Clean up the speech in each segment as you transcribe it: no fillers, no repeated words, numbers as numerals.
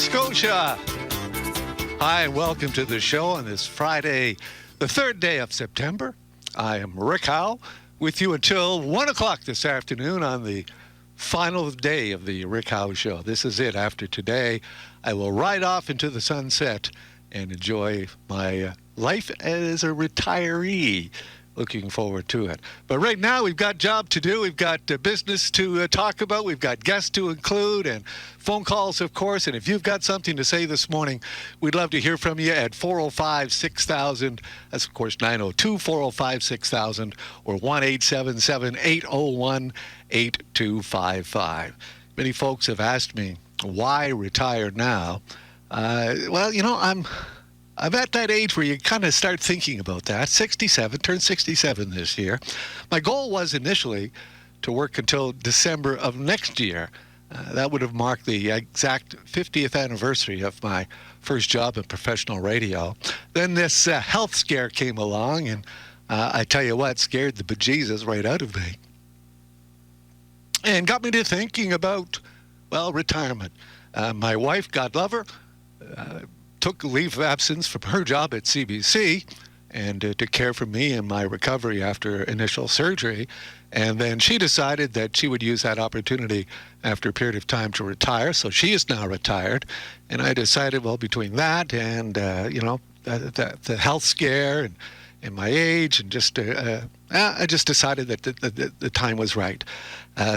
Scotia. Hi, and welcome to the show on this Friday, the third day of September. I am Rick Howe with you until 1 o'clock this afternoon on the final day of the Rick Howe Show. This is it. After today, I will ride off into the sunset and enjoy my life as a retiree. Looking forward to it. But right now, we've got job to do. We've got business to talk about. We've got guests to include and phone calls, of course. And if you've got something to say this morning, we'd love to hear from you at 405-6000. That's, of course, 902-405-6000 or 1-877-801-8255. Many folks have asked me, why retire now? I'm at that age where you kind of start thinking about that. 67, turned 67 this year. My goal was initially to work until December of next year. That would have marked the exact 50th anniversary of my first job in professional radio. Then this health scare came along, and I tell you what, scared the bejesus right out of me. And got me to thinking about, retirement. My wife, God love her, took a leave of absence from her job at CBC and to care for me in my recovery after initial surgery. And then she decided that she would use that opportunity after a period of time to retire. So she is now retired. And I decided, between that and, the health scare and my age and just, I just decided that the time was right.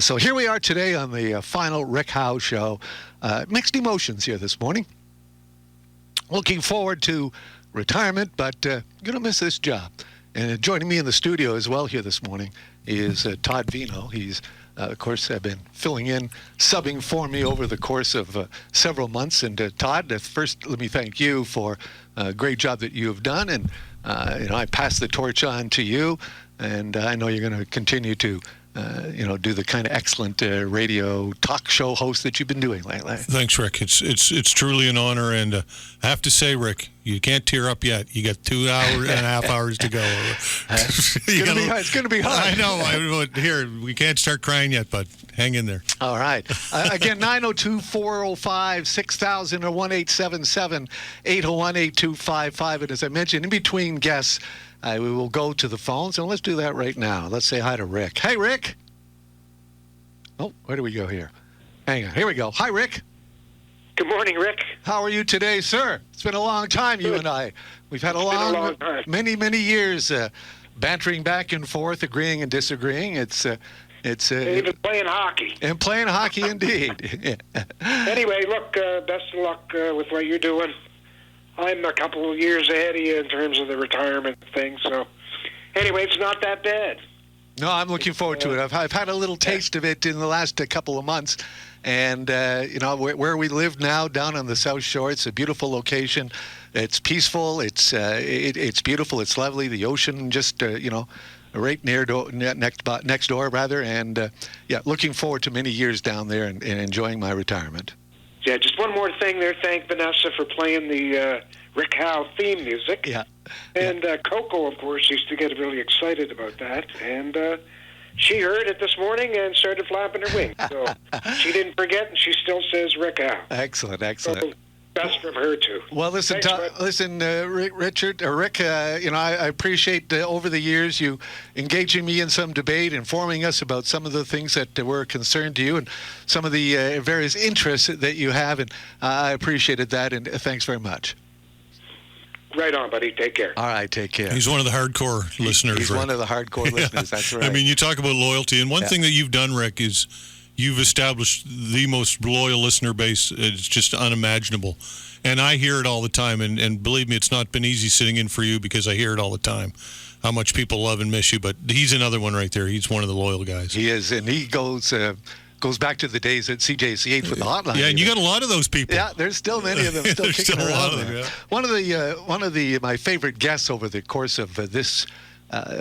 So here we are today on the final Rick Howe Show. Mixed emotions here this morning. Looking forward to retirement, but going to miss this job. And joining me in the studio as well here this morning is Todd Vino. He's, of course, been filling in, subbing for me over the course of several months. And Todd, first, let me thank you for a great job that you have done. And, I pass the torch on to you. And I know you're going to continue to do the kind of excellent radio talk show host that you've been doing lately. Thanks, Rick. It's truly an honor, and I have to say, Rick, you can't tear up yet. You got 2 hours and a half hours to go. It's going to be hard. I know. Here, we can't start crying yet, but hang in there. All right. Again, 902-405-6000 or 1-877-801-8255. And as I mentioned, in between guests, we will go to the phones, and let's do that right now. Let's say hi to Rick. Hey, Rick. Oh, where do we go here? Hang on. Here we go. Hi, Rick. Good morning, Rick. How are you today, sir? It's been a long time, you and I. We've had a long time. Many years bantering back and forth, agreeing and disagreeing. It's even playing hockey. And playing hockey, indeed. Anyway, look, best of luck with what you're doing. I'm a couple of years ahead of you in terms of the retirement thing. So, anyway, it's not that bad. No, I'm looking forward to it. I've had a little taste of it in the last couple of months. And, where we live now down on the South Shore, it's a beautiful location. It's peaceful. It's beautiful. It's lovely. The ocean just, right next door, rather. And, looking forward to many years down there and enjoying my retirement. Yeah, just one more thing there. Thank Vanessa for playing the Rick Howe theme music. Yeah. And Coco, of course, used to get really excited about that. And she heard it this morning and started flapping her wings. So she didn't forget, and she still says Rick Howe. Excellent. So, best from her, too. Well, listen, Rick, I appreciate over the years you engaging me in some debate, informing us about some of the things that were a concern to you and some of the various interests that you have, and I appreciated that, and thanks very much. Right on, buddy. Take care. All right, take care. He's one of the hardcore listeners, He's Rick. one of the hardcore listeners, that's right. I mean, you talk about loyalty, and one thing that you've done, Rick, is you've established the most loyal listener base. It's just unimaginable. And I hear it all the time. And believe me, it's not been easy sitting in for you because I hear it all the time, how much people love and miss you. But he's another one right there. He's one of the loyal guys. He is, and he goes back to the days at CJCH with the hotline. Yeah, and you got a lot of those people. Yeah, there's still many of them still kicking around. A lot of them, yeah. One of my favorite guests over the course of this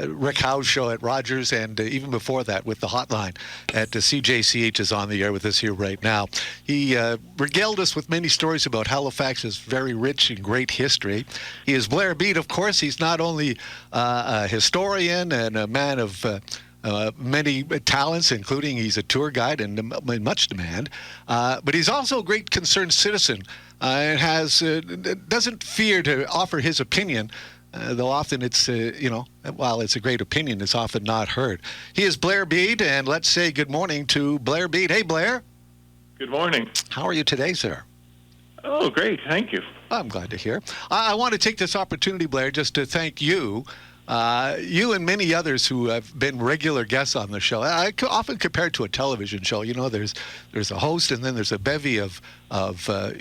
Rick Howe show at Rogers, and even before that with the hotline at the CJCH is on the air with us here right now. He regaled us with many stories about Halifax's very rich and great history. He is Blair Beat, of course. He's not only a historian and a man of many talents, including he's a tour guide and in much demand. But he's also a great concerned citizen and doesn't fear to offer his opinion. Though often it's, while it's a great opinion, it's often not heard. He is Blair Bede, and let's say good morning to Blair Bede. Hey, Blair. Good morning. How are you today, sir? Oh, great. Thank you. I'm glad to hear. I want to take this opportunity, Blair, just to thank you. You and many others who have been regular guests on the show. I often compare it to a television show. There's a host, and then there's a bevy of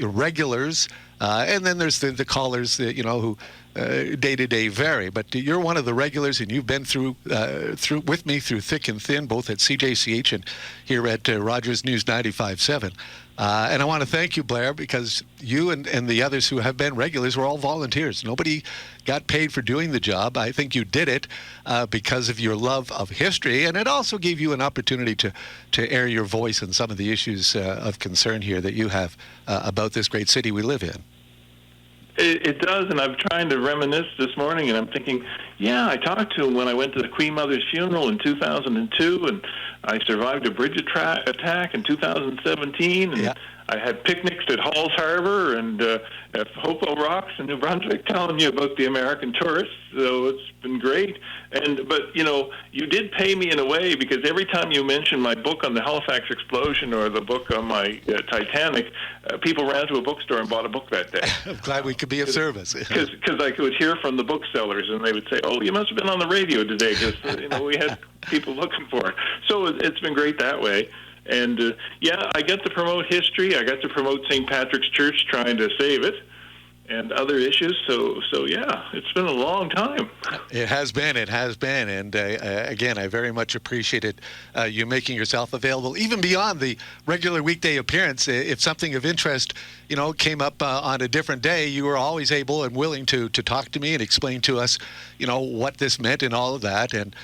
regulars, and then there's the callers that who day to day vary. But you're one of the regulars, and you've been through with me through thick and thin, both at CJCH and here at Rogers News 95.7. And I want to thank you, Blair, because you and the others who have been regulars were all volunteers. Nobody got paid for doing the job. I think you did it because of your love of history, and it also gave you an opportunity to air your voice on some of the issues of concern here that you have about this great city we live in. It does, and I'm trying to reminisce this morning, and I'm thinking, I talked to him when I went to the Queen Mother's funeral in 2002, and I survived a bridge attack in 2017, and I had picnics at Halls Harbor and at Hopewell Rocks in New Brunswick, telling you about the American tourists. So it's been great. But you did pay me in a way, because every time you mention my book on the Halifax explosion or the book on my Titanic, people ran to a bookstore and bought a book that day. I'm glad we could be of service. Because I could hear from the booksellers, and they would say, "Oh, you must have been on the radio today," because we had people looking for it. So it's been great that way. And, I get to promote history. I got to promote St. Patrick's Church, trying to save it, and other issues. So it's been a long time. It has been. And, again, I very much appreciated you making yourself available, even beyond the regular weekday appearance. If something of interest, came up on a different day, you were always able and willing to talk to me and explain to us, what this meant and all of that. And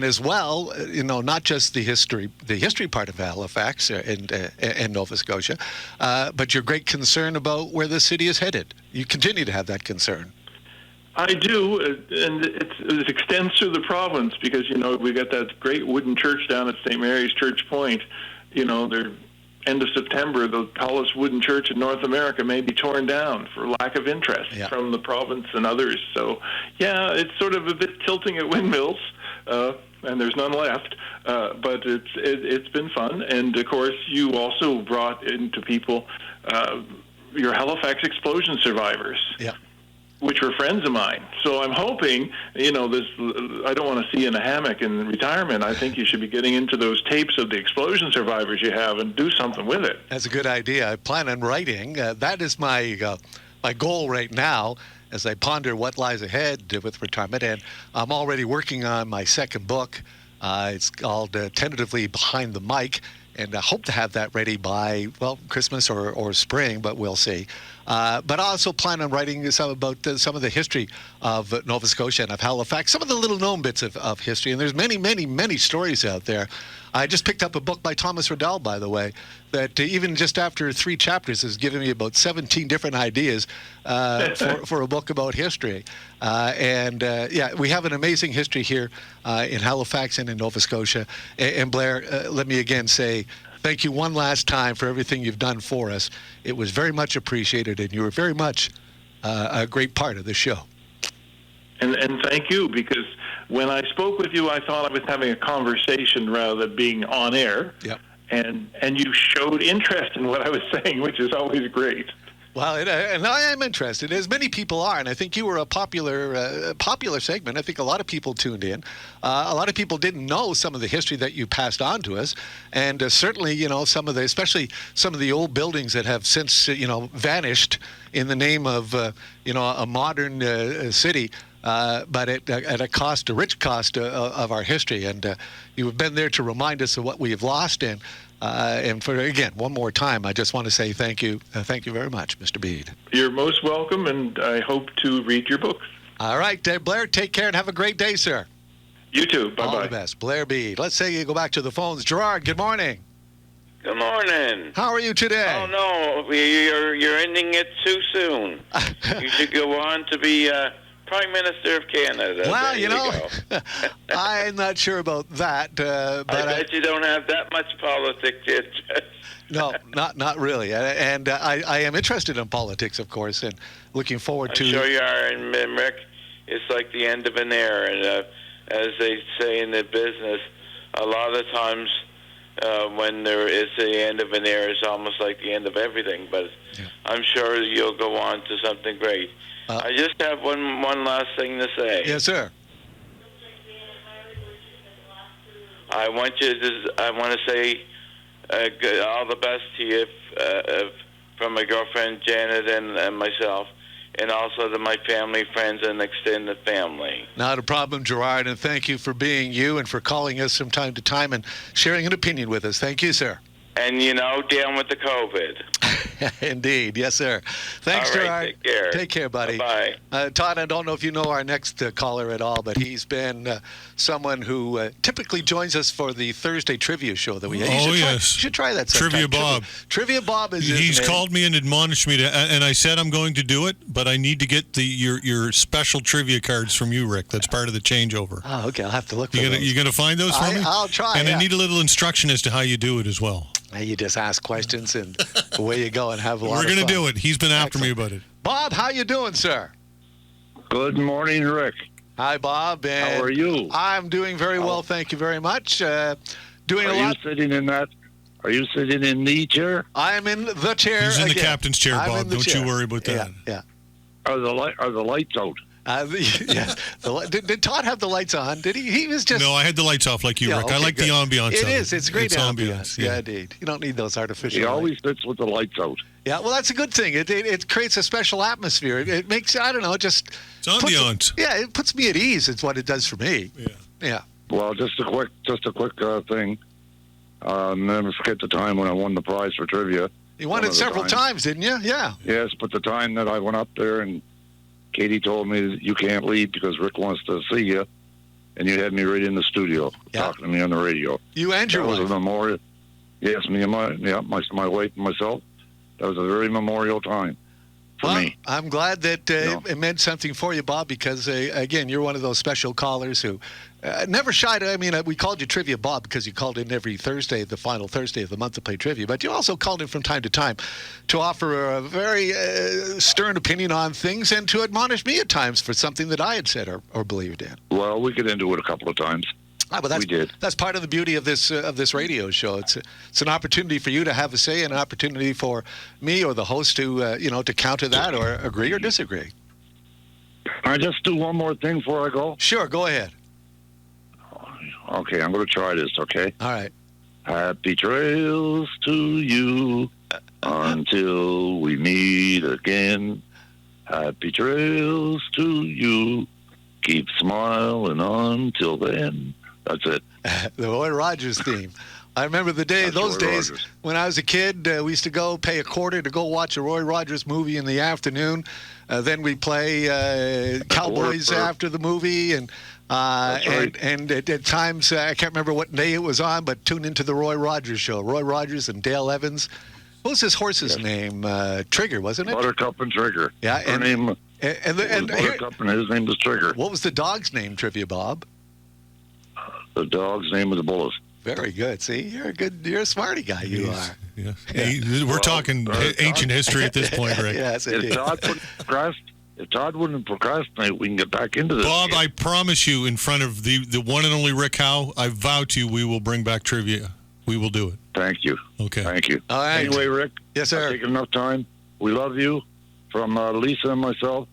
as well, not just the history part of Halifax and Nova Scotia, but your great concern about where the city is headed. You continue to have that concern. I do, and it extends through the province, because, we got that great wooden church down at St. Mary's Church Point. They're end of September, the tallest wooden church in North America may be torn down for lack of interest from the province and others. So, it's sort of a bit tilting at windmills, and there's none left. But it's been fun. And, of course, you also brought into people your Halifax explosion survivors. Yeah. Which were friends of mine. So I'm hoping, I don't want to see in a hammock in retirement. I think you should be getting into those tapes of the explosion survivors you have and do something with it. That's a good idea. I plan on writing. That is my goal right now as I ponder what lies ahead with retirement. And I'm already working on my second book. It's called tentatively Behind the Mic. And I hope to have that ready by, Christmas or spring, but we'll see. But I also plan on writing some about some of the history of Nova Scotia and of Halifax, some of the little-known bits of history. And there's many, many, many stories out there. I just picked up a book by Thomas Riddell, by the way, that even just after 3 chapters has given me about 17 different ideas for a book about history. We have an amazing history here in Halifax and in Nova Scotia. And Blair, let me again say thank you one last time for everything you've done for us. It was very much appreciated, and you were very much a great part of the show. And thank you, because when I spoke with you, I thought I was having a conversation rather than being on air. Yep. And you showed interest in what I was saying, which is always great. Well, and I am interested, as many people are, and I think you were a popular segment. I think a lot of people tuned in. A lot of people didn't know some of the history that you passed on to us, and certainly, especially some of the old buildings that have since, vanished in the name of, a modern city. But at a rich cost of our history. And you have been there to remind us of what we have lost. And for, again, one more time, I just want to say thank you. Thank you very much, Mr. Bede. You're most welcome, and I hope to read your books. All right, Blair, take care and have a great day, sir. You too. Bye-bye. All the best. Blair Bede. Let's say you go back to the phones. Gerard, good morning. Good morning. How are you today? Oh, no, you're ending it too soon. You should go on to be Prime Minister of Canada. Well, There you know, go. I'm not sure about that, but I bet you don't have that much politics interest. no, not really. And I am interested in politics, of course, and looking forward I'm to. sure you are, and Rick, it's like the end of an era. And as they say in the business, a lot of times when there is the end of an era, it's almost like the end of everything. But Yeah. I'm sure you'll go on to something great. I just have one last thing to say. Yes, sir. I want to say all the best to you from my girlfriend Janet and myself, and also to my family, friends, and extended family. Not a problem, Gerard, and thank you for being you and for calling us from time to time and sharing an opinion with us. Thank you, sir. And, down with the COVID. Indeed. Yes, sir. Thanks, All right, Gerard. take care. Take care, buddy. Bye-bye. Todd, I don't know if you know our next caller at all, but he's been someone who typically joins us for the Thursday trivia show that we have. Oh, yes. You should try that sometime. Trivia Bob. Trivia Bob is his He's name. called me and admonished me to, and I said I'm going to do it, but I need to get your special trivia cards from you, Rick. That's part of the changeover. Oh, okay. I'll have to look for those. You gonna find those for me? I'll try, And yeah. I need a little instruction as to how you do it as well. You just ask questions and away you go and have a lot We're of going to fun. do it. He's been after me Excellent. about it. Bob, how you doing, sir? Good morning, Rick. Hi, Bob. And How are you? I'm doing very well, thank you very much. Doing a Are you lot. sitting in that? Are you sitting in the chair? I am in the chair. He's in the again. captain's chair, I'm Bob. in the Don't chair. you worry about that. Yeah. Are the lights out? Yes. Did Todd have the lights on? Did he? He was just. No, I had the lights off like you, Yeah, Rick. I okay, like good. the ambiance. It of is. It's great ambiance. Yeah. Yeah, indeed. You don't need those artificial. He lights. always sits with the lights out. Yeah, well, that's a good thing. It creates a special atmosphere. It makes, I don't know, just. It's ambiance. It puts me at ease. It's what it does for me. Yeah. Well, just a quick thing. Never forget the time when I won the prize for trivia. You won One it of the several times. times, didn't you? Yeah. Yes, but the time that I went up there and Katie told me that you can't leave because Rick wants to see you, and you had me right in the studio talking to me on the radio. You and your That was wife. a memorial. Yes, me and my wife and myself. That was a very memorial time for Well, me. I'm glad that it meant something for you, Bob, because, again, you're one of those special callers who never shied. I mean, we called you Trivia Bob because you called in every Thursday, the final Thursday of the month, to play trivia. But you also called in from time to time to offer a very stern opinion on things and to admonish me at times for something that I had said or believed in. Well, we get into it a couple of times. But that's, We did. That's part of the beauty of this radio show. It's an opportunity for you to have a say and an opportunity for me or the host to to counter that or agree or disagree. Can I just do one more thing before I go? Sure, go ahead. Okay, I'm going to try this, okay? All right. Happy trails to you until we meet again. Happy trails to you. Keep smiling until then. That's it. The Roy Rogers theme. I remember That's those Roy days Rogers. when I was a kid. We used to go pay a quarter to go watch a Roy Rogers movie in the afternoon. Then we'd play Cowboys Quarter. after the movie, and right. and at times I can't remember what day it was on, but tune into the Roy Rogers show. Roy Rogers and Dale Evans. What was his horse's name? Trigger, wasn't it? Buttercup and Trigger. Yeah, Her name was and here, Buttercup and his name was Trigger. what was the dog's name? Trivia, Bob. The dog's name was Bullet. Very good. See, you're a smarty guy. You are. Yes. Hey, we're talking ancient history at this point, Rick. Yes, If indeed. Todd wouldn't procrastinate, we can get back into this. Bob, again. I promise you, in front of the one and only Rick Howe, I vow to you, we will bring back trivia. We will do it. Thank you. Okay. Thank you. All right. Anyway, Rick. Yes, sir. I've taken enough time. We love you. From Lisa and myself,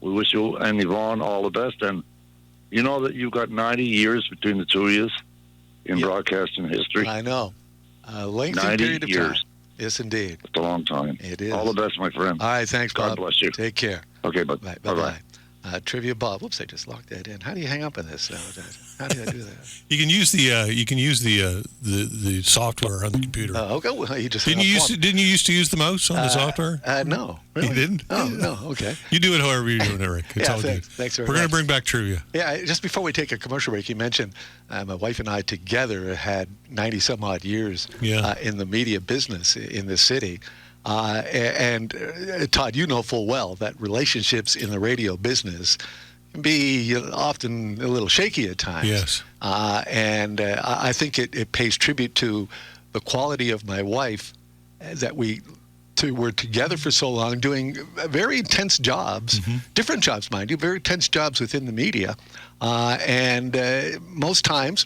we wish you and Yvonne all the best. And you know that you've got 90 years between the two of you in broadcasting history. I know. A lengthy 90 period of time. years. Yes, indeed. It's a long time. It is. All the best, my friend. All right, thanks, Bob. God bless you. Take care. Okay, Bye. bye-bye. Trivia Bob. Whoops, I just locked that in. How do you hang up on this? How do I do that? You can use the software on the computer. Oh, okay. Well, you just Didn't you used to use the mouse on the software? No. Really? You didn't? Oh, no. Okay. You do it however you're doing it, Rick. It's Yeah, all thanks. good. Thanks very We're going much. to bring back trivia. Yeah, just before we take a commercial break, you mentioned my wife and I together had 90-some-odd years Yeah. in the media business in the city. And Todd, you know full well that relationships in the radio business can be often a little shaky at times. Yes. And I think it pays tribute to the quality of my wife that we were together for so long, doing very intense jobs, different jobs, mind you, very intense jobs within the media. And most times,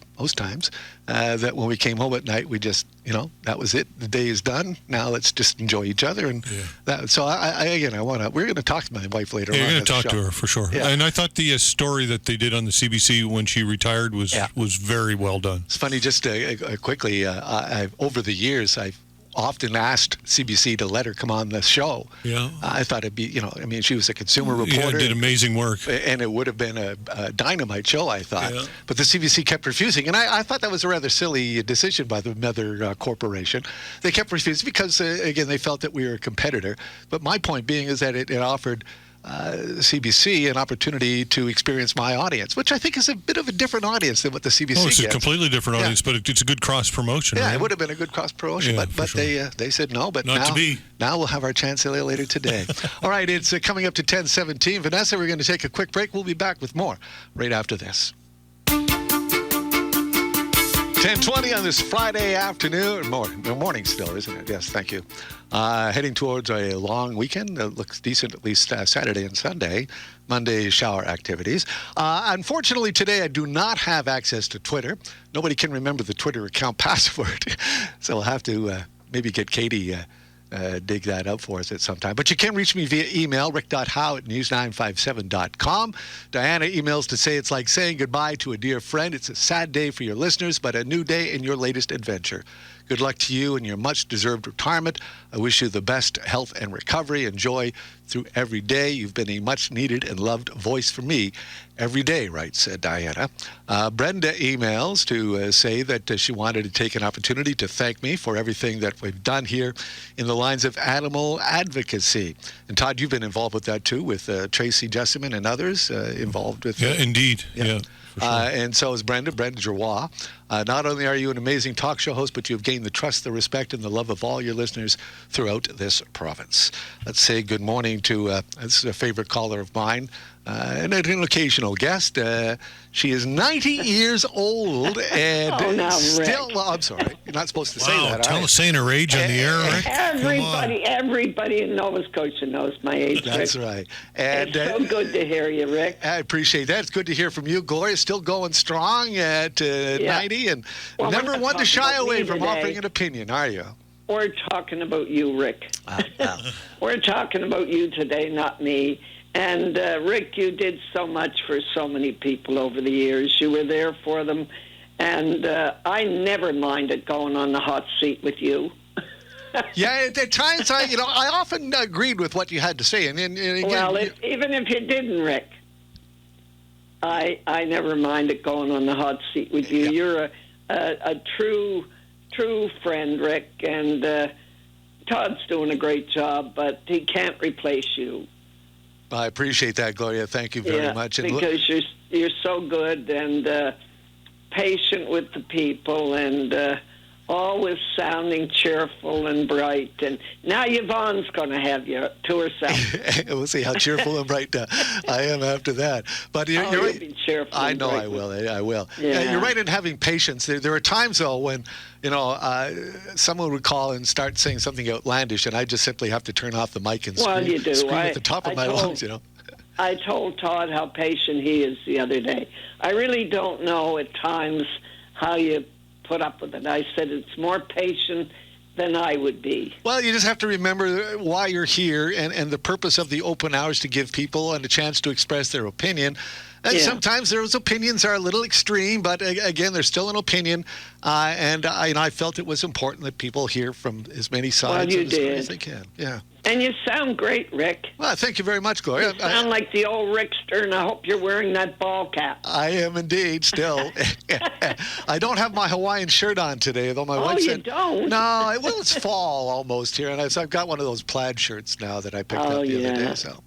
that when we came home at night, we just, that was it. The day is done. Now let's just enjoy each other. And so we're going to talk to my wife later on. You're going to talk to her for sure. Yeah. And I thought the story that they did on the CBC when she retired was very well done. It's funny, just quickly, over the years, I've often asked CBC to let her come on the show. Yeah. I thought it'd be, she was a consumer reporter. Did amazing work. And it would have been a dynamite show, I thought. Yeah. But the CBC kept refusing. And I thought that was a rather silly decision by the mother corporation. They kept refusing because, again, they felt that we were a competitor. But my point being is that it offered CBC an opportunity to experience my audience, which I think is a bit of a different audience than what the CBC it's gets. a completely different audience, but it's a good cross promotion. Yeah, right? it would have been a good cross promotion, but sure. they said no. But Not now, to be. Now we'll have our chance later today. All right, it's coming up to 10:17. Vanessa, we're going to take a quick break. We'll be back with more right after this. 10:20 on this Friday afternoon, morning still, isn't it? Yes, thank you. Heading towards a long weekend. It looks decent, at least Saturday and Sunday. Monday, shower activities. Unfortunately, today I do not have access to Twitter. Nobody can remember the Twitter account password. So we'll have to maybe get Katie dig that up for us at some time. But you can reach me via email, rick.howe@news957.com. Diana emails to say it's like saying goodbye to a dear friend. It's a sad day for your listeners, but a new day in your latest adventure. Good luck to you in your much-deserved retirement. I wish you the best health and recovery and joy through every day. You've been a much-needed and loved voice for me every day, writes Diana. Brenda emails to say that she wanted to take an opportunity to thank me for everything that we've done here in the lines of animal advocacy. And Todd, you've been involved with that too, with Tracy Jessamine and others involved with Yeah, indeed. Yeah. For sure. And so is Brenda Giroir. Not only are you an amazing talk show host, but you've gained the trust, the respect, and the love of all your listeners throughout this province. Let's say good morning to this is a favorite caller of mine, and an occasional guest. She is 90 years old and still. Well, I'm sorry, you're not supposed to say that. Tell us saying her age on the air, Rick. Everybody in Nova Scotia knows my age. That's Rick. right. And it's so good to hear you, Rick. I appreciate that. It's good to hear from you. Gloria's still going strong at 90 and never one to shy away from offering an opinion, are you? We're talking about you, Rick. We're talking about you today, not me. And, Rick, you did so much for so many people over the years. You were there for them. And I never minded going on the hot seat with you. Yeah, at times I often agreed with what you had to say. And again, even if you didn't, Rick, I never minded going on the hot seat with you. Yeah. You're a true friend, Rick. And Todd's doing a great job, but he can't replace you. I appreciate that, Gloria. Thank you very much. And because you're so good and patient with the people and always sounding cheerful and bright. And now Yvonne's going to have you to herself. We'll see how cheerful and bright I am after that. But you're right. You'll be cheerful. I know I will. I will. Yeah. You're right in having patience. There are times, though, when someone would call and start saying something outlandish, and I just simply have to turn off the mic and scream at the top of my lungs, I told Todd how patient he is the other day. I really don't know at times how you put up with it. I said it's more patient than I would be. Well, you just have to remember why you're here and the purpose of the open hours to give people a chance to express their opinion. And sometimes those opinions are a little extreme, but again, they're still an opinion. And I felt it was important that people hear from as many sides of the story as they can. Yeah. And you sound great, Rick. Well, thank you very much, Gloria. You sound like the old Rickster, and I hope you're wearing that ball cap. I am indeed still. I don't have my Hawaiian shirt on today, though my wife said... you don't? No, well, it's fall almost here, and I've got one of those plaid shirts now that I picked up the other day. So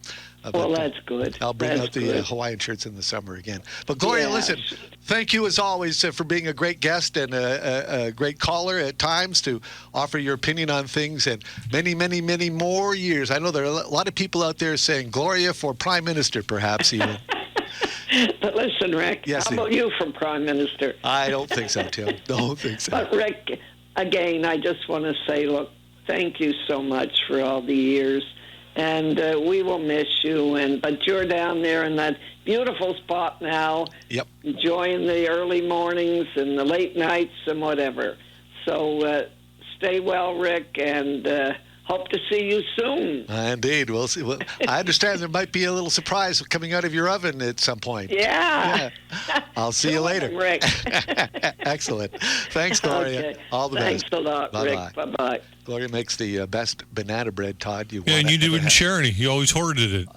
Well, that's good. I'll bring That's out the good. Hawaiian shirts in the summer again. But Gloria, Yeah. listen, thank you as always for being a great guest and a great caller at times to offer your opinion on things, and many, many, many more years. I know there are a lot of people out there saying Gloria for Prime Minister, perhaps even. But listen, Rick, Yes, how about you for Prime Minister? I don't think so, Tim. Don't think so. But Rick, again, I just want to say, look, thank you so much for all the years, and we will miss you. But you're down there in that beautiful spot now, Yep. enjoying the early mornings and the late nights and whatever. So stay well, Rick, and hope to see you soon. Indeed. We'll see. Well, I understand there might be a little surprise coming out of your oven at some point. Yeah. I'll see you later. Rick. Excellent. Thanks, Gloria. Okay. All the Thanks best. a lot, Bye-bye. Rick. Bye-bye. Gloria makes the best banana bread, Todd. You Yeah, want and you to didn't share any. You always hoarded it.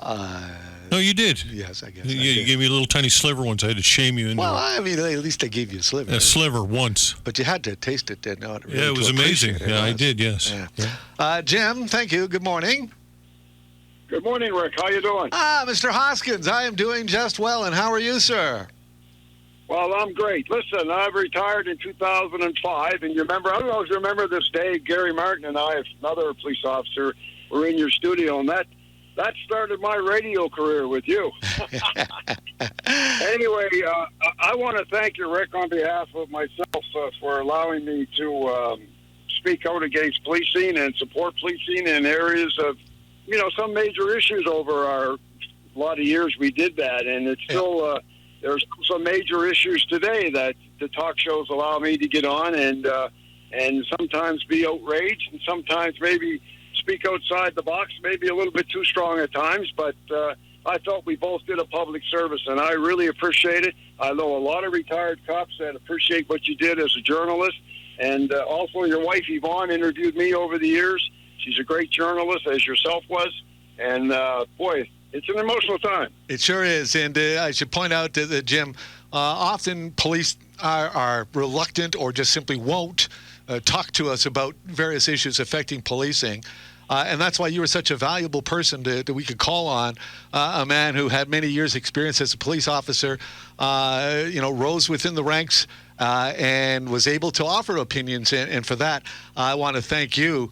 No, you did. Yes, I guess. I You did. gave me a little tiny sliver once. I had to shame you into Well, it. I mean, at least I gave you a sliver. A sliver once. But you had to taste it, didn't you? Yeah, it was amazing. Yeah, I did, yes. Yeah. Jim, thank you. Good morning. Good morning, Rick. How you doing? Mr. Hoskins, I am doing just well. And how are you, sir? Well, I'm great. Listen, I've retired in 2005, and I don't know if you remember this day, Gary Martin and I, another police officer, were in your studio, and that started my radio career with you. Anyway, I want to thank you, Rick, on behalf of myself for allowing me to speak out against policing and support policing in areas of, some major issues over a lot of years we did that, and it's still there's some major issues today that the talk shows allow me to get on and sometimes be outraged and sometimes maybe speak outside the box, maybe a little bit too strong at times, but I thought we both did a public service, and I really appreciate it. I know a lot of retired cops that appreciate what you did as a journalist, and also your wife, Yvonne, interviewed me over the years. She's a great journalist, as yourself was, and boy, it's an emotional time. It sure is. And I should point out that, Jim, often police are reluctant or just simply won't talk to us about various issues affecting policing. And that's why you were such a valuable person that we could call on, a man who had many years' experience as a police officer, rose within the ranks and was able to offer opinions. And for that, I want to thank you.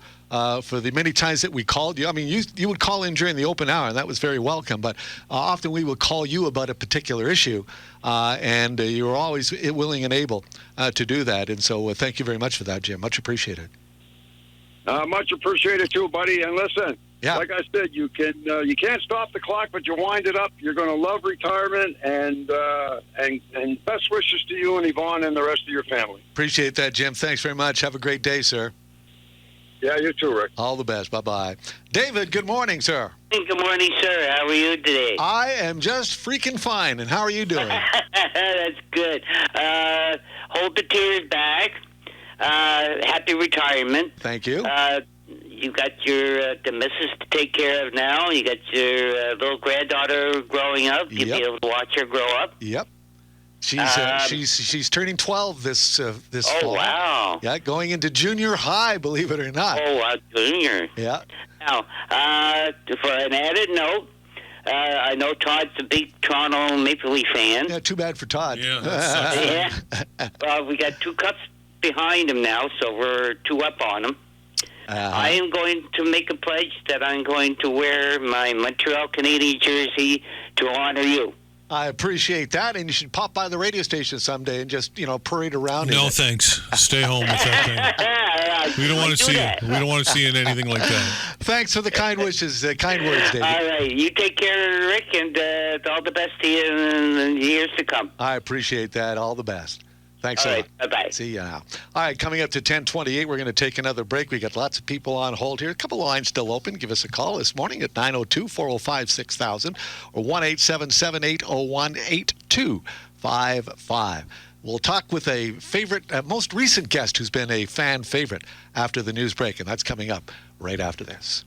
For the many times that we called you. I mean, you would call in during the open hour, and that was very welcome, but often we would call you about a particular issue, and you were always willing and able to do that. And so thank you very much for that, Jim. Much appreciated. Much appreciated, too, buddy. And listen, like I said, you can't stop the clock, but you wind it up. You're going to love retirement, and best wishes to you and Yvonne and the rest of your family. Appreciate that, Jim. Thanks very much. Have a great day, sir. Yeah, you too, Rick. All the best. Bye-bye. David, good morning, sir. Good morning, sir. How are you today? I am just freaking fine. And how are you doing? That's good. Hold the tears back. Happy retirement. Thank you. You got your the missus to take care of now. You got your little granddaughter growing up. You'll be able to watch her grow up. Yep. She's turning 12 this fall. Oh, wow. Yeah, going into junior high, believe it or not. Oh, wow, junior. Yeah. Now, for an added note, I know Todd's a big Toronto Maple Leaf fan. Yeah, too bad for Todd. Yeah. Well, we got 2 cups behind him now, so we're 2 up on him. I am going to make a pledge that I'm going to wear my Montreal Canadiens jersey to honor you. I appreciate that, and you should pop by the radio station someday and just, parade around. No, thanks. Stay home with that thing. We don't want to see it. We don't want to see it anything like that. Thanks for the kind wishes, kind words, David. All right. You take care, Rick, and all the best to you in the years to come. I appreciate that. All the best. Thanks All a right. lot. Bye-bye. See you now. All right, coming up to 10:28, we're going to take another break. We got lots of people on hold here. A couple of lines still open. Give us a call this morning at 902-405-6000 or 1-877-801-8255. We'll talk with a favorite, most recent guest who's been a fan favorite after the news break, and that's coming up right after this.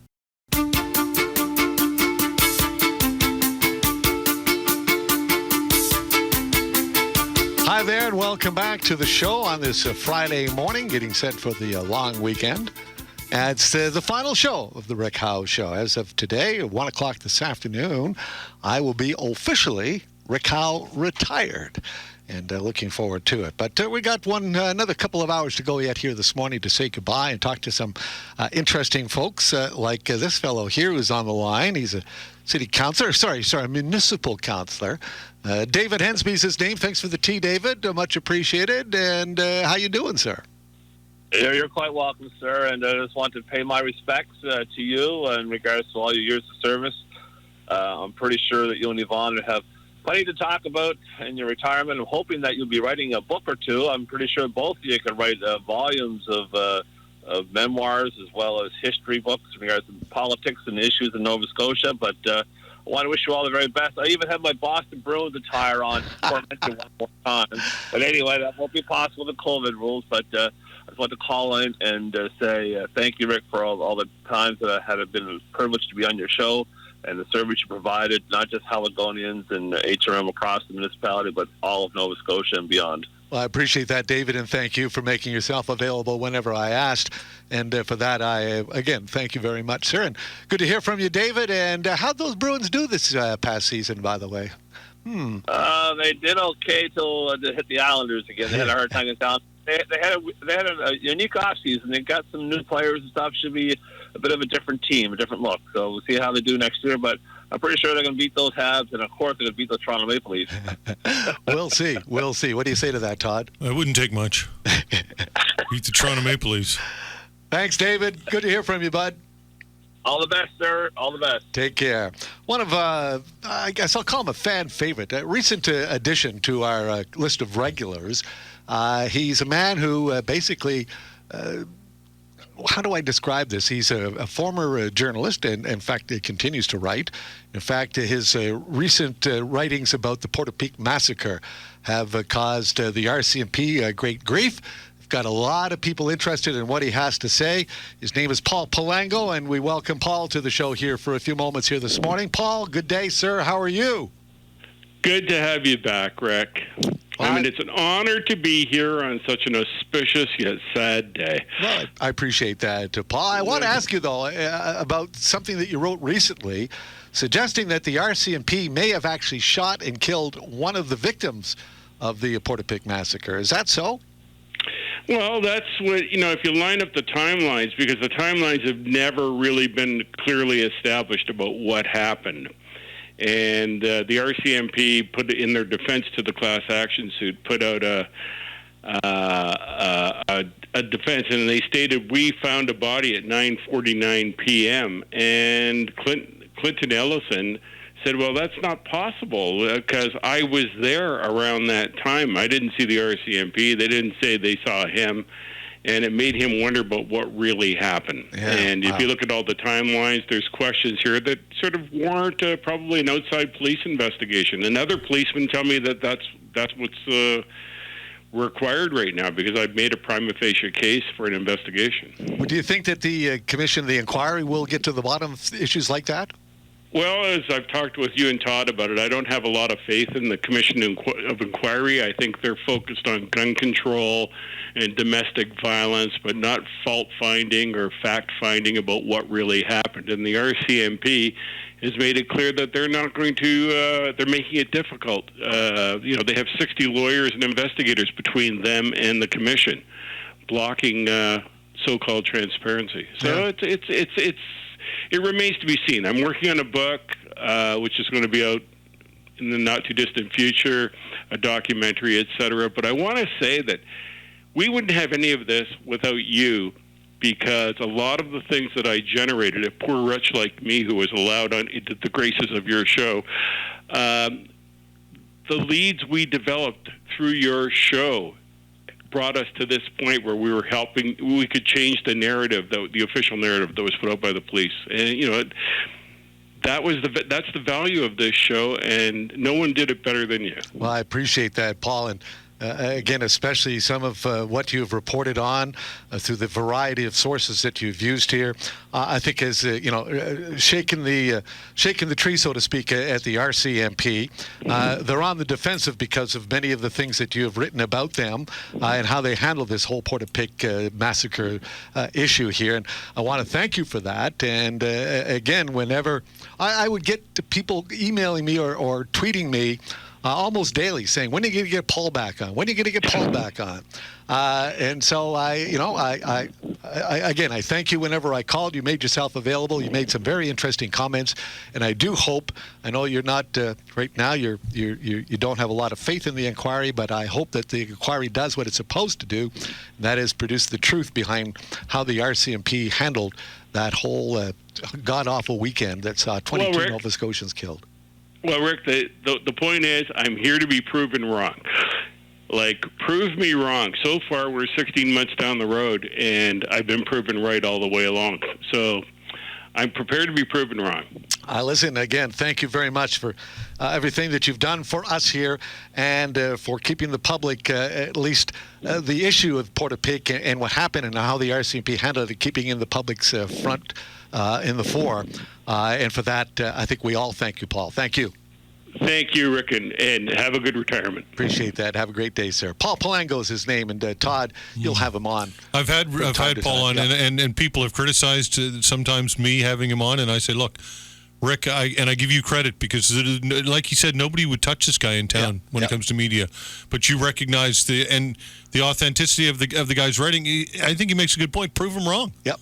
Hi there, and welcome back to the show on this Friday morning, getting set for the long weekend. And it's the final show of the Rick Howe Show. As of today, at 1 o'clock this afternoon, I will be officially Rick Howe retired. And looking forward to it. But we got another couple of hours to go yet here this morning to say goodbye and talk to some interesting folks like this fellow here who's on the line. He's a city councilor, a municipal councilor. David Hensby's his name. Thanks for the tea, David. Much appreciated. And how you doing, sir? Yeah, you're quite welcome, sir. And I just want to pay my respects to you in regards to all your years of service. I'm pretty sure that you and Yvonne have plenty to talk about in your retirement. I'm hoping that you'll be writing a book or two. I'm pretty sure both of you can write volumes of memoirs as well as history books in regards to politics and issues in Nova Scotia. But I want to wish you all the very best. I even have my Boston Bruins attire on before I mention one more time. But anyway, that won't be possible with the COVID rules. But I just want to call in and say thank you, Rick, for all the times that I had been a privilege to be on your show and the service you provided, not just Haligonians and HRM across the municipality, but all of Nova Scotia and beyond. Well, I appreciate that, David, and thank you for making yourself available whenever I asked. And for that, again, thank you very much, sir. And good to hear from you, David. And how'd those Bruins do this past season, by the way? They did okay till they hit the Islanders again. They had a hard time getting down. They had a unique offseason. They got some new players and stuff. Should be a bit of a different team, a different look. So we'll see how they do next year. But I'm pretty sure they're going to beat those Habs, and of course they're going to beat the Toronto Maple Leafs. We'll see. We'll see. What do you say to that, Todd? It wouldn't take much. Beat the Toronto Maple Leafs. Thanks, David. Good to hear from you, bud. All the best, sir. All the best. Take care. One of, I guess I'll call him a fan favorite, a recent addition to our list of regulars. He's a man who basically, how do I describe this? He's a former journalist, and in fact, he continues to write. In fact, his recent writings about the Portapique massacre have caused the RCMP great grief. We've got a lot of people interested in what he has to say. His name is Paul Palango, and we welcome Paul to the show here for a few moments here this morning. Paul, good day, sir. How are you? Good to have you back, Rick. I mean, it's an honor to be here on such an auspicious yet sad day. Well, I appreciate that, Paul. I want to ask you, though, about something that you wrote recently, suggesting that the RCMP may have actually shot and killed one of the victims of the Portapique massacre. Is that so? Well, that's what, if you line up the timelines, because the timelines have never really been clearly established about what happened. And the RCMP put in their defense to the class action suit, put out a defense, and they stated, we found a body at 9:49 p.m. And Clinton Ellison said, well, that's not possible because I was there around that time. I didn't see the RCMP. They didn't say they saw him. And it made him wonder about what really happened. Yeah, and if you look at all the timelines, there's questions here that sort of warrant probably an outside police investigation. And other policemen tell me that that's what's required right now, because I've made a prima facie case for an investigation. Well, do you think that the commission, the inquiry, will get to the bottom of issues like that? Well, as I've talked with you and Todd about it, I don't have a lot of faith in the Commission of Inquiry. I think they're focused on gun control and domestic violence, but not fault-finding or fact-finding about what really happened. And the RCMP has made it clear that they're not going to, they're making it difficult. They have 60 lawyers and investigators between them and the Commission, blocking so-called transparency. So it remains to be seen. I'm working on a book, which is going to be out in the not-too-distant future, a documentary, etc. But I want to say that we wouldn't have any of this without you, because a lot of the things that I generated, a poor wretch like me who was allowed into the graces of your show, the leads we developed through your show brought us to this point where we could change the narrative, the official narrative that was put out by the police. And, that's the value of this show, and no one did it better than you. Well, I appreciate that, Paul. And again, especially some of what you've reported on through the variety of sources that you've used here, I think has shaken the tree, so to speak, at the RCMP. They're on the defensive because of many of the things that you have written about them and how they handle this whole Portapique massacre issue here. And I want to thank you for that. And again, whenever I would get people emailing me or tweeting me almost daily saying, when are you going to get Paul back on? When are you going to get Paul back on? And so I thank you. Whenever I called, you made yourself available. You made some very interesting comments, and I do hope. I know you're not right now. You don't have a lot of faith in the inquiry, but I hope that the inquiry does what it's supposed to do, and that is produce the truth behind how the RCMP handled that whole god-awful weekend that saw 22 Nova Scotians killed. Well, Rick, the point is, I'm here to be proven wrong. Like, prove me wrong. So far, we're 16 months down the road, and I've been proven right all the way along. So I'm prepared to be proven wrong. Listen, again, thank you very much for everything that you've done for us here and for keeping the public, at least the issue of Portapique and what happened and how the RCMP handled it, keeping in the public's front in the fore. And for that, I think we all thank you, Paul. Thank you. Thank you, Rick, and have a good retirement. Appreciate that. Have a great day, sir. Paul Palango is his name, and Todd, you'll have him on. I've had Paul on, and people have criticized sometimes me having him on, and I say, look, Rick, I give you credit because, like you said, nobody would touch this guy in town when it comes to media. But you recognize the authenticity of the guy's writing. I think he makes a good point. Prove him wrong. Yep.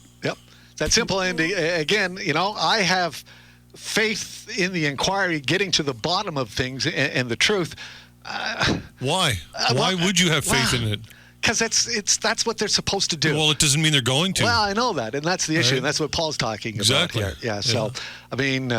That's simple. And again, I have faith in the inquiry getting to the bottom of things and the truth. Why? Why would you have faith in it? Because that's what they're supposed to do. Well, it doesn't mean they're going to. Well, I know that, and that's the issue, and that's what Paul's talking about here. Yeah. So, I mean,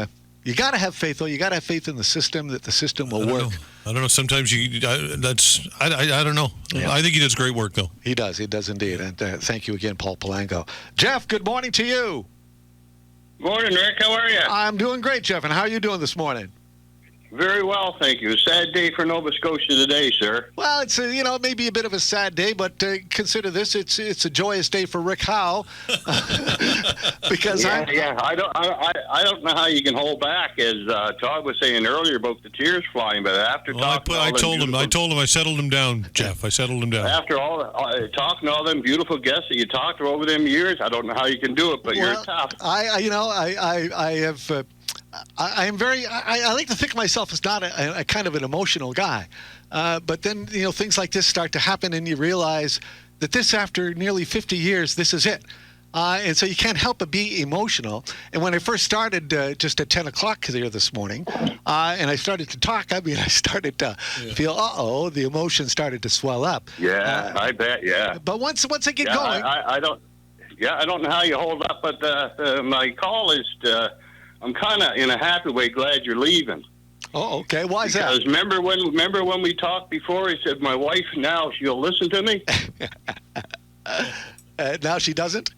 you got to have faith, though. You got to have faith in the system that the system will work. I don't know. Sometimes I don't know. Yeah. I think he does great work, though. He does indeed. And thank you again, Paul Palango. Jeff, good morning to you. Morning, Rick. How are you? I'm doing great, Jeff. And how are you doing this morning? Very well, thank you. Sad day for Nova Scotia today, sir. Well, it's maybe a bit of a sad day, but consider this: it's a joyous day for Rick Howe because I don't know how you can hold back, as Todd was saying earlier about the tears flying. But after talking, I told him I settled him down, Jeff. I settled him down. After all talking to all them beautiful guests that you talked to over them years, I don't know how you can do it, but you're tough. I like to think of myself as not a kind of an emotional guy. But then, things like this start to happen and you realize that this, after nearly 50 years, this is it. And so you can't help but be emotional. And when I first started just at 10 o'clock here this morning, and I started to talk, I started to feel, the emotion started to swell up. Yeah, I bet, yeah. But once I get going... I don't know how you hold up, but my call is... I'm kind of, in a happy way, glad you're leaving. Oh, okay. Why is that? Because remember when we talked before? He said, "My wife now she'll listen to me." Now she doesn't.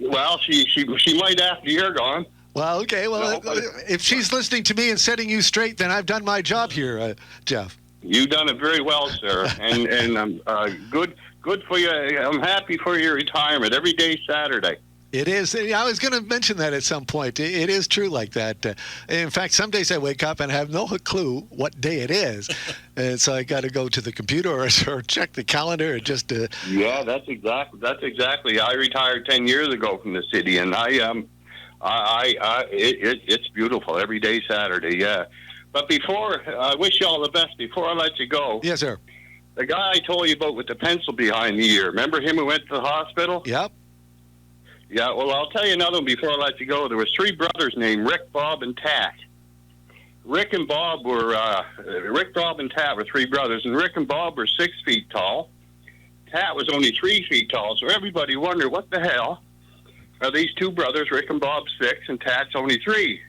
Well, she might after you're gone. Well, okay. Well, if she's listening to me and setting you straight, then I've done my job here, Jeff. You've done it very well, sir, and I'm good for you. I'm happy for your retirement. Every day Saturday. It is. I was going to mention that at some point. It is true like that. In fact, some days I wake up and have no clue what day it is. And so I got to go to the computer or check the calendar or just... Yeah, that's exactly. I retired 10 years ago from the city, and it's beautiful every day Saturday, yeah. But I wish you all the best. Before I let you go... Yes, sir. The guy I told you about with the pencil behind the ear, remember him who went to the hospital? Yep. Yeah, well, I'll tell you another one before I let you go. There was three brothers named Rick, Bob, and Tat. Rick, Bob, and Tat were three brothers, and Rick and Bob were 6 feet tall. Tat was only 3 feet tall, so everybody wondered, what the hell are these two brothers, Rick and Bob 6, and Tat's only 3?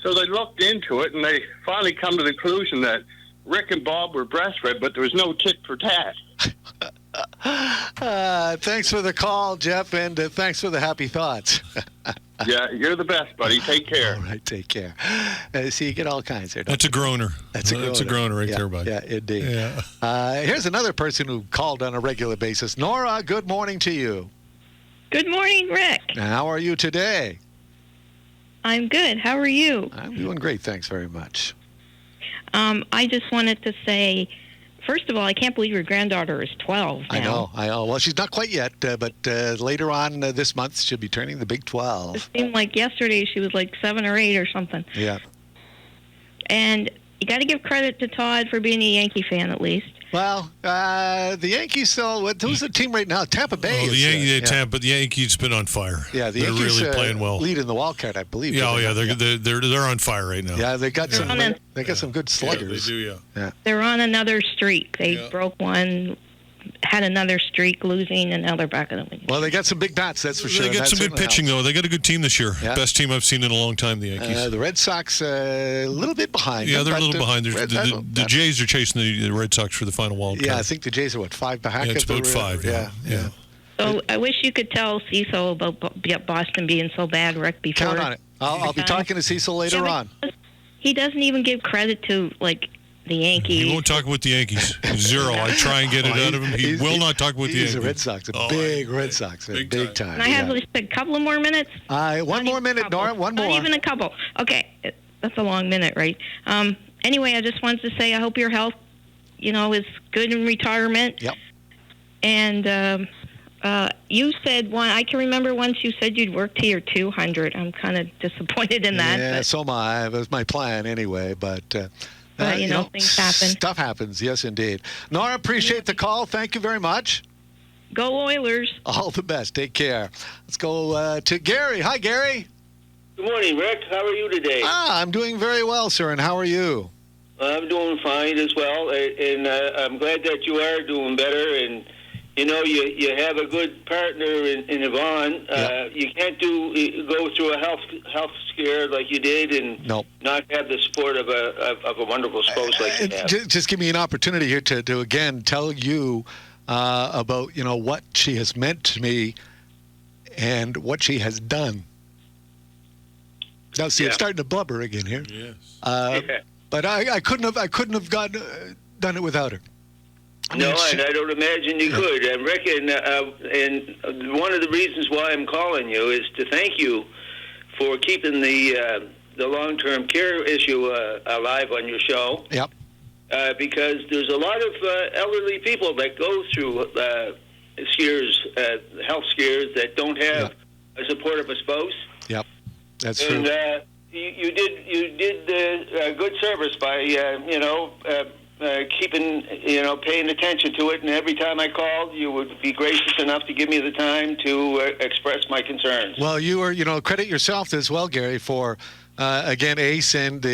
So they looked into it, and they finally come to the conclusion that Rick and Bob were breastfed, but there was no tit for Tat. Thanks for the call, Jeff, and thanks for the happy thoughts. Yeah, you're the best, buddy. Take care. All right, take care. See, you get all kinds there. That's a groaner. That's a groaner. That's a groaner right there, buddy. Yeah, indeed. Yeah. Here's another person who called on a regular basis. Nora, good morning to you. Good morning, Rick. How are you today? I'm good. How are you? I'm doing great, thanks very much. I just wanted to say, first of all, I can't believe your granddaughter is 12 now. I know. Well, she's not quite yet, but later on this month she'll be turning the big 12. It seemed like yesterday she was like 7 or 8 or something. Yeah. And you got to give credit to Todd for being a Yankee fan, at least. Well, the Yankees still. Who's the team right now? Tampa Bay. The Yankees been on fire. Yeah, they're Yankees really playing well. Leading the wild card, I believe. Yeah, they're on fire right now. Yeah, they got some good sluggers. Yeah, they do. Yeah. They're on another streak. They broke one, had another streak losing, and now they're back in the league. Well, they got some big bats, that's for sure. They got some good pitching, though. They got a good team this year. Yeah. Best team I've seen in a long time, the Yankees. The Red Sox a little bit behind. Yeah, they're a but, little behind. The Jays are chasing the Red Sox for the final wild card. Yeah, I think the Jays are, 5 behind? Yeah, it's about 5. Yeah. So I wish you could tell Cecil about Boston being so bad, Rick, before. Count on it. I'll be talking to Cecil later on. He doesn't even give credit to, the Yankees. He won't talk about the Yankees. Zero. I try and get it out of him. He will not talk about the Yankees. He's a Red Sox, big Red Sox, big time. Can I have just a couple of more minutes? One more minute, Nora. One more. Not even a couple. Okay, that's a long minute, right? Anyway, I just wanted to say I hope your health, is good in retirement. Yep. And you said I can remember once you said you'd work to your 200. I'm kind of disappointed in that. Yeah, so am I. It was my plan anyway, but things happen. Stuff happens, yes, indeed. Nora, appreciate the call. Thank you very much. Go Oilers. All the best. Take care. Let's go to Gary. Hi, Gary. Good morning, Rick. How are you today? I'm doing very well, sir, and how are you? I'm doing fine as well, and I'm glad that you are doing better, and you have a good partner in Yvonne. You can't go through a health scare like you did and not have the support of a wonderful spouse like you have. Just give me an opportunity here to again tell you about what she has meant to me and what she has done. Now, see, I'm starting to blubber again here. Yes. But I couldn't have done it without her. And I don't imagine you could. And Rick, and one of the reasons why I'm calling you is to thank you for keeping the long-term care issue alive on your show. Yep. Because there's a lot of elderly people that go through health scares that don't have a support of a spouse. Yep, that's true. And you did good service by keeping, paying attention to it. And every time I called, you would be gracious enough to give me the time to express my concerns. Well, you are, credit yourself as well, Gary, for again ACE and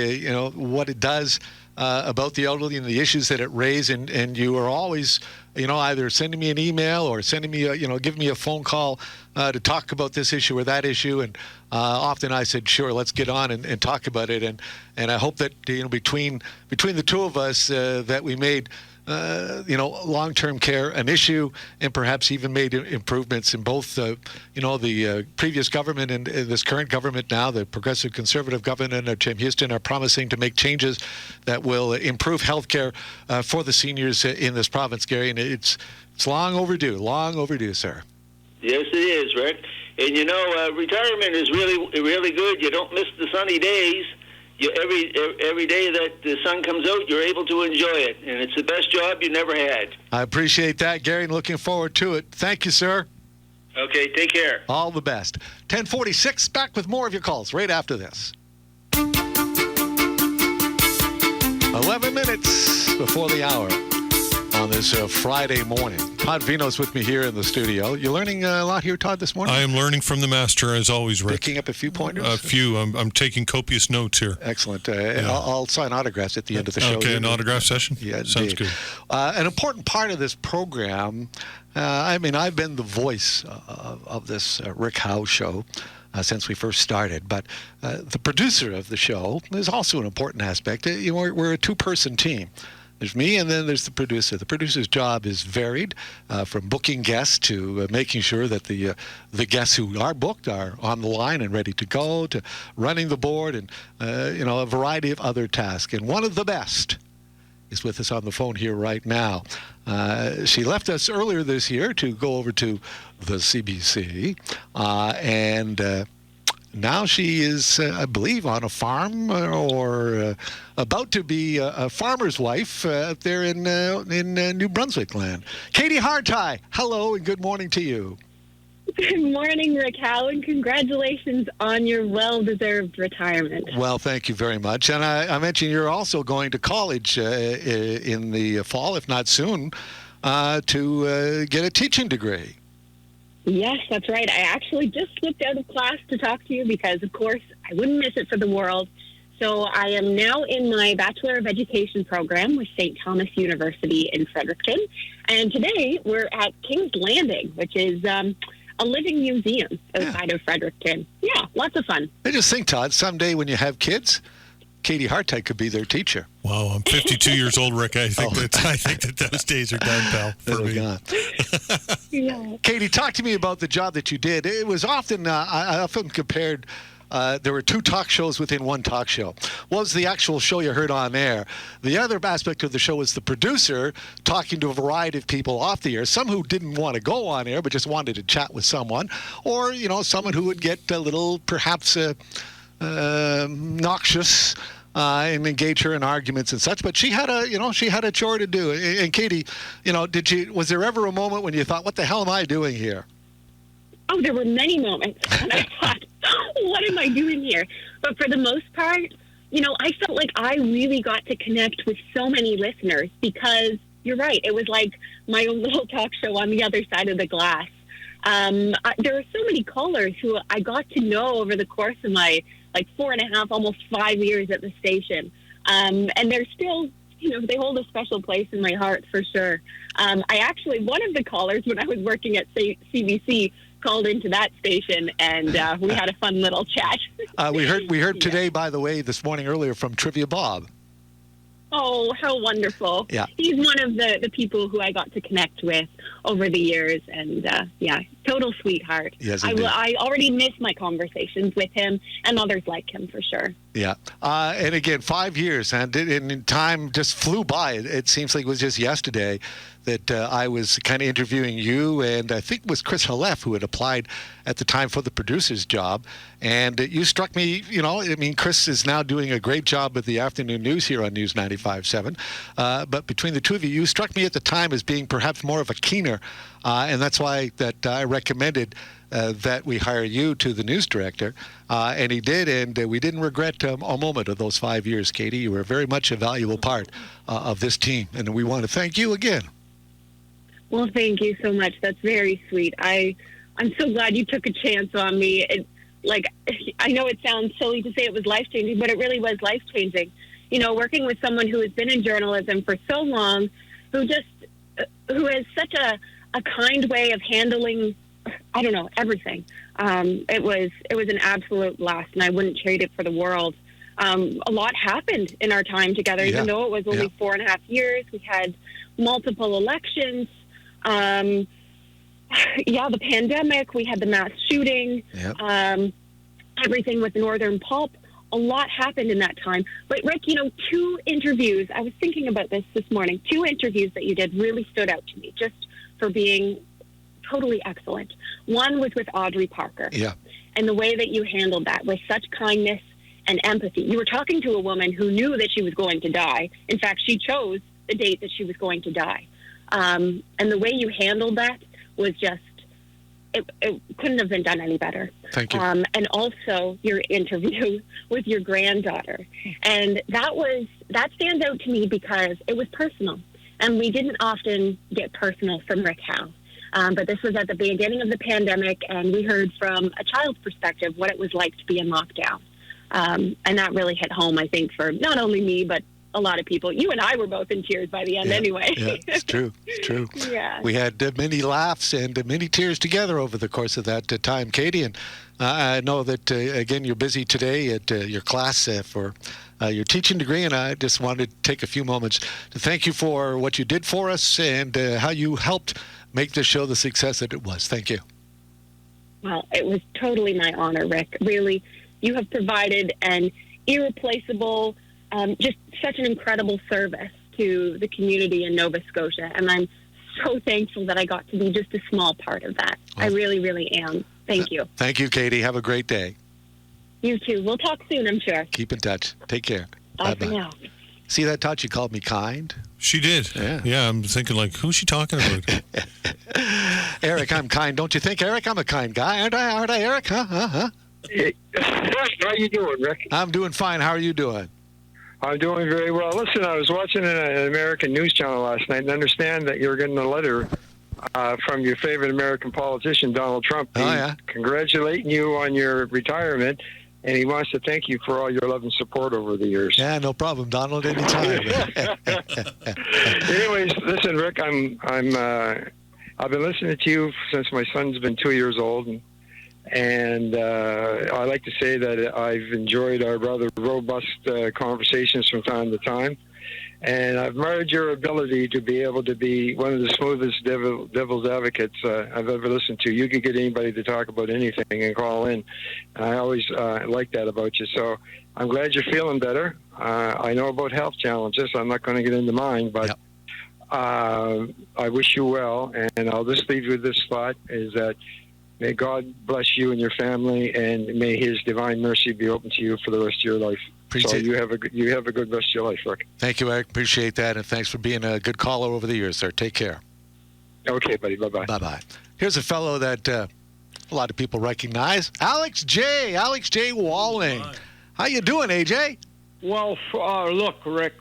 what it does about the elderly and the issues that it raises. And you are always, either sending me an email or sending me, giving me a phone call to talk about this issue or that issue. And often I said, sure, let's get on and talk about it. And I hope that, between the two of us that we made, long-term care an issue and perhaps even made improvements in both, the previous government and this current government now. The progressive conservative government of Jim Houston are promising to make changes that will improve health care for the seniors in this province, Gary. And it's long overdue, sir. Yes, it is, Rick. And retirement is really, really good. You don't miss the sunny days. Every day that the sun comes out, you're able to enjoy it, and it's the best job you never had. I appreciate that, Gary, and looking forward to it. Thank you, sir. Okay, take care. All the best. 10:46. Back with more of your calls right after this. 11 minutes before the hour on this Friday morning. Todd Vino's with me here in the studio. You learning a lot here, Todd, this morning? I am learning from the master, as always, Rick. Picking up a few pointers? A few. I'm taking copious notes here. Excellent. I'll sign autographs at the end of the show. Okay, an autograph session? Yeah, sounds good. An important part of this program, I've been the voice of this Rick Howe show since we first started, but the producer of the show is also an important aspect. We're a two-person team. There's me, and then there's the producer. The producer's job is varied, from booking guests to making sure that the guests who are booked are on the line and ready to go, to running the board, and a variety of other tasks. And one of the best is with us on the phone here right now. She left us earlier this year to go over to the CBC, and now she is, I believe, on a farm or about to be a farmer's wife out there in New Brunswick land. Katie Hartai, hello and good morning to you. Good morning, Rick Howe, and congratulations on your well-deserved retirement. Well, thank you very much. And I mentioned you're also going to college in the fall, if not soon, to get a teaching degree. Yes, that's right. I actually just slipped out of class to talk to you because, of course, I wouldn't miss it for the world. So I am now in my Bachelor of Education program with St. Thomas University in Fredericton. And today we're at King's Landing, which is a living museum outside of Fredericton. Yeah, lots of fun. I just think, Todd, someday when you have kids, Katie Hartai could be their teacher. Wow, I'm 52 years old, Rick. I think that those days are done, pal, for me. Yeah. Katie, talk to me about the job that you did. It was often, I often compared, there were two talk shows within one talk show. One was the actual show you heard on air. The other aspect of the show was the producer talking to a variety of people off the air, some who didn't want to go on air but just wanted to chat with someone, or, someone who would get a little, perhaps, noxious and engage her in arguments and such. But she had a chore to do. And Katie, was there ever a moment when you thought, what the hell am I doing here? Oh, there were many moments when I thought, what am I doing here? But for the most part, I felt like I really got to connect with so many listeners because you're right. It was like my own little talk show on the other side of the glass. There were so many callers who I got to know over the course of my 4.5, almost 5 years at the station. And they're still, they hold a special place in my heart for sure. One of the callers when I was working at CBC called into that station and we had a fun little chat. We heard today, by the way, this morning earlier from Trivia Bob. Oh, how wonderful. Yeah. He's one of the people who I got to connect with over the years. And, total sweetheart. Yes, I already miss my conversations with him and others like him for sure. Yeah. And again, 5 years, and time just flew by. It seems like it was just yesterday that I was kind of interviewing you, and I think it was Chris Halef who had applied at the time for the producer's job. And you struck me, Chris is now doing a great job with the afternoon news here on News 95.7. But between the two of you, you struck me at the time as being perhaps more of a keener. And that's why that I recommended that we hire you to the news director. And he did, and we didn't regret a moment of those 5 years, Katie. You were very much a valuable part of this team, and we want to thank you again. Well, thank you so much. That's very sweet. I'm so glad you took a chance on me. I know it sounds silly to say it was life-changing, but it really was life-changing. Working with someone who has been in journalism for so long, who has such a kind way of handling, everything. It was an absolute blast, and I wouldn't trade it for the world. A lot happened in our time together, even though it was only 4.5 years. We had multiple elections. The pandemic, we had the mass shooting, everything with Northern Pulp. A lot happened in that time. But Rick, 2 interviews, I was thinking about this morning, 2 interviews that you did really stood out to me just for being totally excellent. One was with Audrey Parker. Yeah. And the way that you handled that with such kindness and empathy. You were talking to a woman who knew that she was going to die. In fact, she chose the date that she was going to die. And the way you handled that was just, it couldn't have been done any better. Thank you. And also your interview with your granddaughter. And that stands out to me because it was personal. And we didn't often get personal from Rick Howe. But this was at the beginning of the pandemic, and we heard from a child's perspective what it was like to be in lockdown. And that really hit home, I think, for not only me, but a lot of people. You and I were both in tears by the end anyway. Yeah, it's true. It's true. Yeah. We had many laughs and many tears together over the course of that time, Katie. And I know that, again, you're busy today at your class for your teaching degree, and I just wanted to take a few moments to thank you for what you did for us and how you helped make this show the success that it was. Thank you. Well, it was totally my honor, Rick. Really, you have provided an irreplaceable, just such an incredible service to the community in Nova Scotia, and I'm so thankful that I got to be just a small part of that. I really, really am. Thank you. Thank you, Katie. Have a great day. You too. We'll talk soon, I'm sure. Keep in touch. Take care. Bye for now. See that, Todd? She called me kind. She did. Yeah, I'm thinking, like, who's she talking about? Eric, I'm kind. Don't you think, Eric? I'm a kind guy. Aren't I, Eric? Huh? How you doing, Rick? I'm doing fine. How are you doing? I'm doing very well. Listen, I was watching an American news channel last night and understand that you're getting a letter from your favorite American politician, Donald Trump. Congratulating you on your retirement, and he wants to thank you for all your love and support over the years. Yeah, no problem, Donald. Anytime. Anyways, listen, Rick, I've been listening to you since my son's been 2 years old, and I like to say that I've enjoyed our rather robust conversations from time to time. And I've admired your ability to be able to be one of the smoothest devil's advocates I've ever listened to. You could get anybody to talk about anything and call in. And I always like that about you. So I'm glad you're feeling better. I know about health challenges. I'm not going to get into mine, but I wish you well. And I'll just leave you with this thought, is that may God bless you and your family, and may His divine mercy be open to you for the rest of your life. So you have a good rest of your life, Rick. Thank you, Eric. Appreciate that, and thanks for being a good caller over the years, sir. Take care. Okay, buddy. Bye-bye. Bye-bye. Here's a fellow that a lot of people recognize, Alex J. Walling. How you doing, AJ? Well, look, Rick,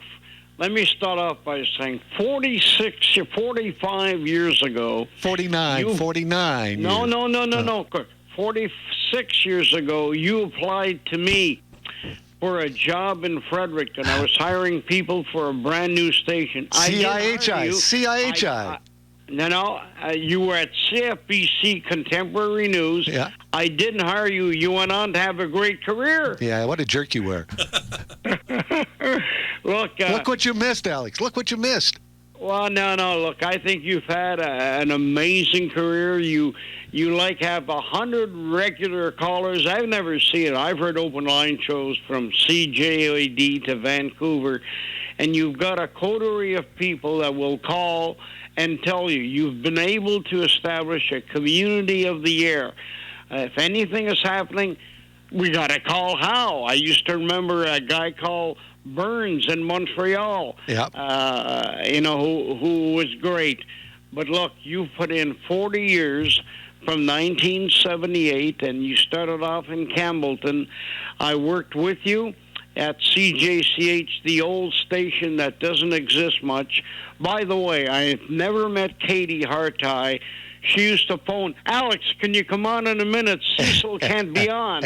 let me start off by saying 45 years ago. 49. No. 46 years ago, you applied to me for a job in Fredericton. I was hiring people for a brand new station. CIHI. You were at CFBC Contemporary News. Yeah. I didn't hire you. You went on to have a great career. Yeah, what a jerk you were. Look what you missed, Alex. Look what you missed. Well, no. Look, I think you've had an amazing career. You have 100 regular callers. I've never seen it. I've heard open line shows from CJOD to Vancouver, and you've got a coterie of people that will call and tell you you've been able to establish a community of the air. If anything is happening, we got to call Howe. I used to remember a guy called Burns in Montreal, who was great. But look, you've put in 40 years from 1978, and you started off in Campbellton. I worked with you at CJCH, the old station that doesn't exist much. By the way, I've never met Katie Harteye. She used to phone, Alex, can you come on in a minute? Cecil can't be on.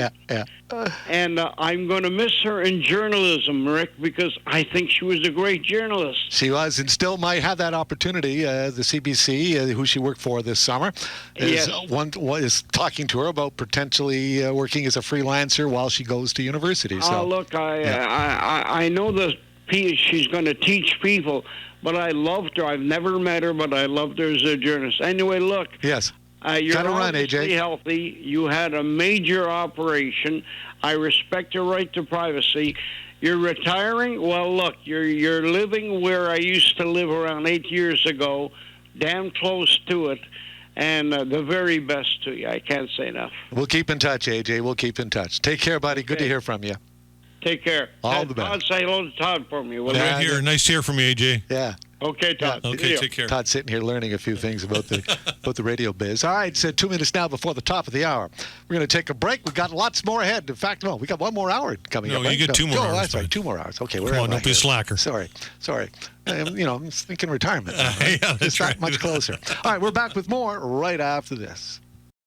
And I'm going to miss her in journalism, Rick, because I think she was a great journalist. She was, and still might have that opportunity. The CBC, who she worked for this summer, is talking to her about potentially working as a freelancer while she goes to university. So, look, I know that she's going to teach people, but I loved her. I've never met her, but I loved her as a journalist. Anyway, look. Yes. You're run, AJ. Healthy. You had a major operation. I respect your right to privacy. You're retiring. Well, look, you're living where I used to live around 8 years ago, damn close to it, and the very best to you. I can't say enough. We'll keep in touch, AJ. We'll keep in touch. Take care, buddy. Good to hear from you. Take care. All the best. Todd, say hello to Todd for me. Right here. Nice to hear from you, AJ. Yeah. Okay, Todd. Yeah. Okay, take care. Todd's sitting here learning a few things about the radio biz. All right, it's 2 minutes now before the top of the hour. We're going to take a break. We've got lots more ahead. In fact, we got 1 more hour coming up. No, you get 2 more hours. That's right, 2 more hours. Okay, come on, don't be a slacker. Sorry. I'm thinking retirement. Yeah, that's it's right. not much closer. All right, we're back with more right after this.